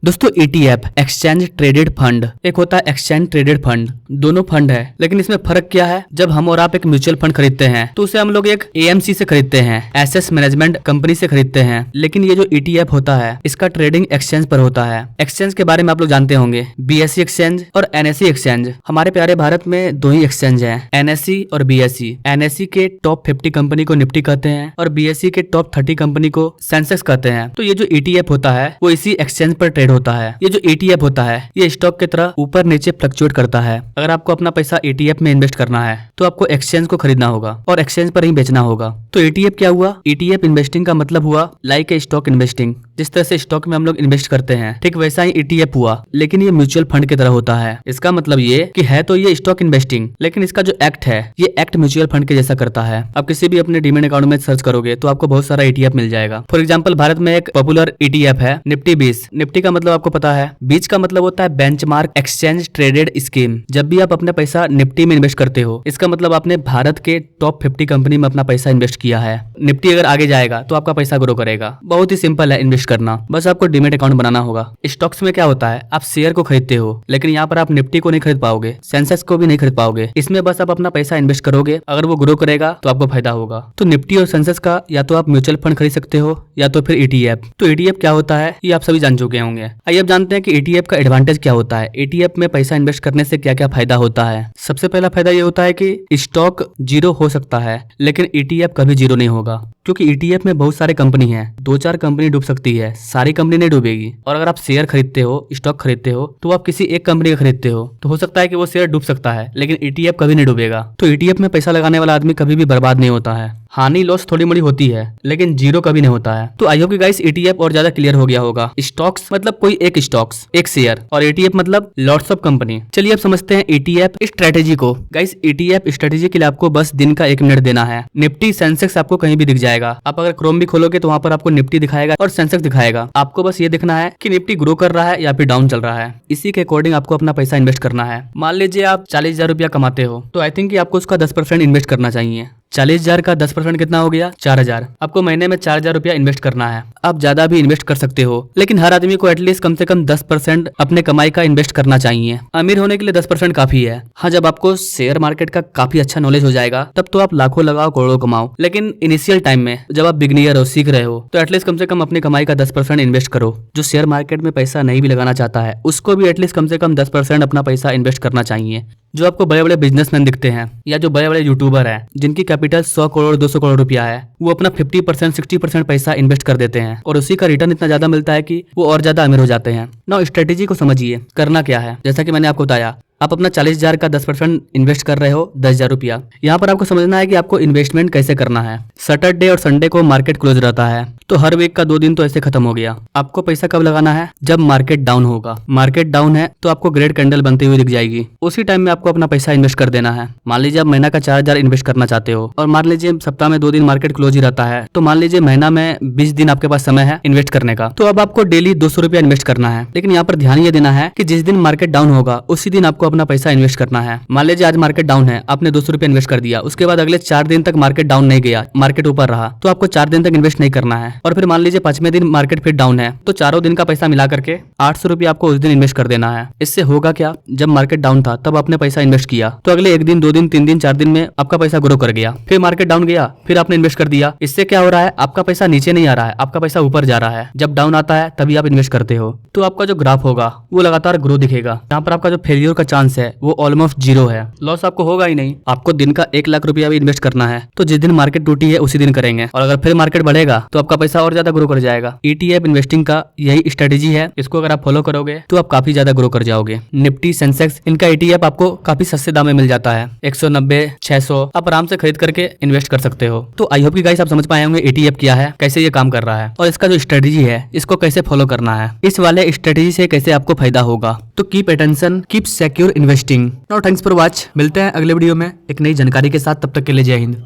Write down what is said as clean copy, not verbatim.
दोस्तों ETF exchange traded fund, एक होता है एक्सचेंज ट्रेडेड फंड, दोनों फंड है। लेकिन इसमें फर्क क्या है? जब हम और आप एक म्यूचुअल फंड खरीदते हैं तो उसे हम लोग एक AMC से खरीदते हैं, एसेट मैनेजमेंट कंपनी से खरीदते हैं। लेकिन ये जो ETF होता है इसका ट्रेडिंग एक्सचेंज पर होता है। एक्सचेंज के बारे में आप लोग जानते होंगे, BSE एक्सचेंज और NSE एक्सचेंज। हमारे प्यारे भारत में दो ही एक्सचेंज है, NSE और BSE। NSE के टॉप 50 कंपनी को निफ्टी कहते हैं और BSE के टॉप 30 कंपनी को सेंसेक्स कहते हैं। तो ये जो ETF होता है वो इसी एक्सचेंज पर ट्रेड होता है। ये जो ETF होता है ये स्टॉक की तरह ऊपर नीचे फ्लक्चुएट करता है। अगर आपको अपना पैसा ETF में इन्वेस्ट करना है तो आपको एक्सचेंज को खरीदना होगा और एक्सचेंज पर ही बेचना होगा। तो ETF क्या हुआ? ETF इन्वेस्टिंग का मतलब हुआ लाइक ए स्टॉक इन्वेस्टिंग। जिस तरह से स्टॉक में हम लोग इन्वेस्ट करते हैं ठीक वैसा ही ETF हुआ, लेकिन ये म्यूचुअल फंड की तरह होता है। इसका मतलब ये कि है तो ये स्टॉक इन्वेस्टिंग, लेकिन इसका जो एक्ट है ये एक्ट म्यूचुअल फंड के जैसा करता है। आप किसी भी अपने डीमैट अकाउंट में सर्च करोगे तो आपको बहुत सारा ETF मिल जाएगा। फॉर एग्जाम्पल भारत में एक पॉपुलर ETF है निफ्टी 20। निफ्टी का मतलब आपको पता है, 20 का मतलब होता है बेंचमार्क एक्सचेंज ट्रेडेड स्कीम। जब भी आप अपना पैसा निफ्टी में इन्वेस्ट करते हो इसका मतलब आपने भारत के टॉप 50 कंपनी में अपना पैसा इन्वेस्ट किया है। निफ्टी अगर आगे जाएगा तो आपका पैसा ग्रो करेगा। बहुत ही सिंपल है इन्वेस्ट करना, बस आपको डीमैट अकाउंट बनाना होगा। स्टॉक्स में क्या होता है, आप शेयर को खरीदते हो, लेकिन यहाँ पर आप निफ्टी को नहीं खरीद पाओगे, सेंसेक्स को भी नहीं खरीद पाओगे। इसमें बस आप अपना पैसा इन्वेस्ट करोगे, अगर वो ग्रो करेगा तो आपको फायदा होगा। तो निफ्टी और सेंसेक्स का या तो आप म्यूचुअल फंड खरीद सकते हो या तो फिर ETF। तो ETF क्या होता है ये आप सभी जान चुके होंगे। आइए अब जानते हैं कि ETF का एडवांटेज क्या होता है। ETF में पैसा इन्वेस्ट करने से क्या क्या फायदा होता है। सबसे पहला फायदा ये होता है कि स्टॉक जीरो हो सकता है लेकिन ETF कभी जीरो नहीं होगा, क्योंकि ETF में बहुत सारे कंपनी है, 2-4 कंपनी डूब सकती है, सारी कंपनी नहीं डूबेगी। और अगर आप शेयर खरीदते हो, स्टॉक खरीदते हो तो आप किसी एक कंपनी का खरीदते हो तो हो सकता है कि वो शेयर डूब सकता है, लेकिन ETF कभी नहीं डूबेगा। तो ETF में पैसा लगाने वाला आदमी कभी भी बर्बाद नहीं होता है। हानि लॉस थोड़ी मोड़ी होती है लेकिन जीरो कभी नहीं होता है। तो आई होप कि गाइस ETF और ज्यादा क्लियर हो गया होगा। स्टॉक्स मतलब कोई एक स्टॉक्स, एक शेयर, और ETF मतलब लॉट्स ऑफ कंपनी। चलिए अब समझते हैं ETF स्ट्रेटेजी को। गाइस ETF स्ट्रेटेजी के लिए आपको बस दिन का 1 मिनट देना है। निफ्टी सेंसेक्स आपको कहीं भी दिख जाएगा। आप अगर क्रोम भी खोलोगे तो वहां पर आपको निफ्टी दिखाएगा और सेंसेक्स दिखाएगा। आपको बस ये देखना है कि निफ्टी ग्रो कर रहा है या फिर डाउन चल रहा है। इसी के अकॉर्डिंग आपको अपना पैसा इन्वेस्ट करना है। मान लीजिए आप 40,000 रुपया कमाते हो तो आई थिंक आपको उसका 10% इन्वेस्ट करना चाहिए। 40,000 का 10% कितना हो गया? 4,000। आपको महीने में 4,000 रुपया इन्वेस्ट करना है। आप ज्यादा भी इन्वेस्ट कर सकते हो, लेकिन हर आदमी को एटलीस्ट कम से कम 10% अपने कमाई का इन्वेस्ट करना चाहिए। अमीर होने के लिए 10% काफी है। हाँ, जब आपको शेयर मार्केट का काफी अच्छा नॉलेज हो जाएगा तब तो आप लाखों लगाओ करोड़ों कमाओ, लेकिन इनिशियल टाइम में जब आप बिगिनियर हो, सीख रहे हो, तो एटलीस्ट कम से कम अपनी कमाई का 10% इन्वेस्ट करो। जो शेयर मार्केट में पैसा नहीं भी लगाना चाहता है उसको भी एटलीस्ट कम से कम 10% अपना पैसा इन्वेस्ट करना चाहिए। जो आपको बड़े बड़े बिजनेसमैन दिखते हैं या जो बड़े बड़े यूट्यूबर हैं जिनकी कैपिटल 100 करोड़ 200 करोड़ रुपया है, वो अपना 50% 60% पैसा इन्वेस्ट कर देते हैं और उसी का रिटर्न इतना ज्यादा मिलता है कि वो और ज्यादा अमीर हो जाते हैं। नाउ स्ट्रेटेजी को समझिए, करना क्या है। जैसा कि मैंने आपको बताया, आप अपना 40,000 का 10% इन्वेस्ट कर रहे हो, 10,000 रुपया। यहाँ पर आपको समझना है कि आपको इन्वेस्टमेंट कैसे करना है। सैटरडे और संडे को मार्केट क्लोज रहता है तो हर वीक का 2 दिन तो ऐसे खत्म हो गया। आपको पैसा कब लगाना है? जब मार्केट डाउन होगा। मार्केट डाउन है तो आपको ग्रेड कैंडल बनती हुई दिख जाएगी, उसी टाइम में आपको अपना पैसा इन्वेस्ट कर देना है। मान लीजिए आप महीना का 4,000 इन्वेस्ट करना चाहते हो और मान लीजिए सप्ताह में 2 दिन मार्केट क्लोज ही रहता है, तो मान लीजिए महीना में 20 दिन आपके पास समय है इन्वेस्ट करने का। तो अब आपको डेली 200 रुपया इन्वेस्ट करना है। लेकिन यहाँ पर ध्यान ये देना है कि जिस दिन मार्केट डाउन होगा उसी दिन आपको अपना पैसा इन्वेस्ट करना है। मान लीजिए आज मार्केट डाउन है, आपने 200 रुपया इन्वेस्ट कर दिया, उसके बाद अगले 4 दिन तक मार्केट डाउन नहीं गया, मार्केट ऊपर रहा, तो आपको 4 दिन तक इन्वेस्ट नहीं करना है। और फिर मान लीजिए 5वें दिन मार्केट फिर डाउन है तो चारों दिन का पैसा मिला करके 800 रुपया आपको उस दिन इन्वेस्ट कर देना है। इससे होगा क्या, जब मार्केट डाउन था तब आपने पैसा इन्वेस्ट किया तो अगले 1 दिन 2 दिन 3 दिन 4 दिन में आपका पैसा ग्रो कर गया। फिर मार्केट डाउन गया, फिर आपने इन्वेस्ट कर दिया। इससे क्या हो रहा है, आपका पैसा नीचे नहीं आ रहा है, आपका पैसा ऊपर जा रहा है। जब डाउन आता है तभी आप इन्वेस्ट करते हो तो आपका जो ग्राफ होगा वो लगातार ग्रो दिखेगा। यहाँ पर आपका जो फेलियर का चांस है वो ऑलमोस्ट जीरो है। लॉस आपको होगा ही नहीं। आपको दिन का 1 लाख रुपया भी इन्वेस्ट करना है तो जिस दिन मार्केट टूटी है उसी दिन करेंगे, और अगर फिर मार्केट बढ़ेगा तो आपका पैसा और ज्यादा ग्रो कर जाएगा। ETF इन्वेस्टिंग का यही स्ट्रेटेजी है। इसको अगर आप फॉलो करोगे तो आप काफी ज्यादा ग्रो कर जाओगे। निफ्टी सेंसेक्स इनका ETF आपको काफी सस्ते दाम में मिल जाता है, 190 600 आप आराम से खरीद करके इन्वेस्ट कर सकते हो। तो आई होप कि गाइस आप समझ पाए होंगे ETF क्या है, कैसे ये काम कर रहा है और इसका जो स्ट्रेटेजी है इसको कैसे फॉलो करना है। इस वाले स्ट्रेटेजी से कैसे आपको फायदा होगा। तो keep attention, keep secure investing. Now thanks for watch. मिलते हैं अगले वीडियो में एक नई जानकारी के साथ, तब तक के लिए जय हिंद।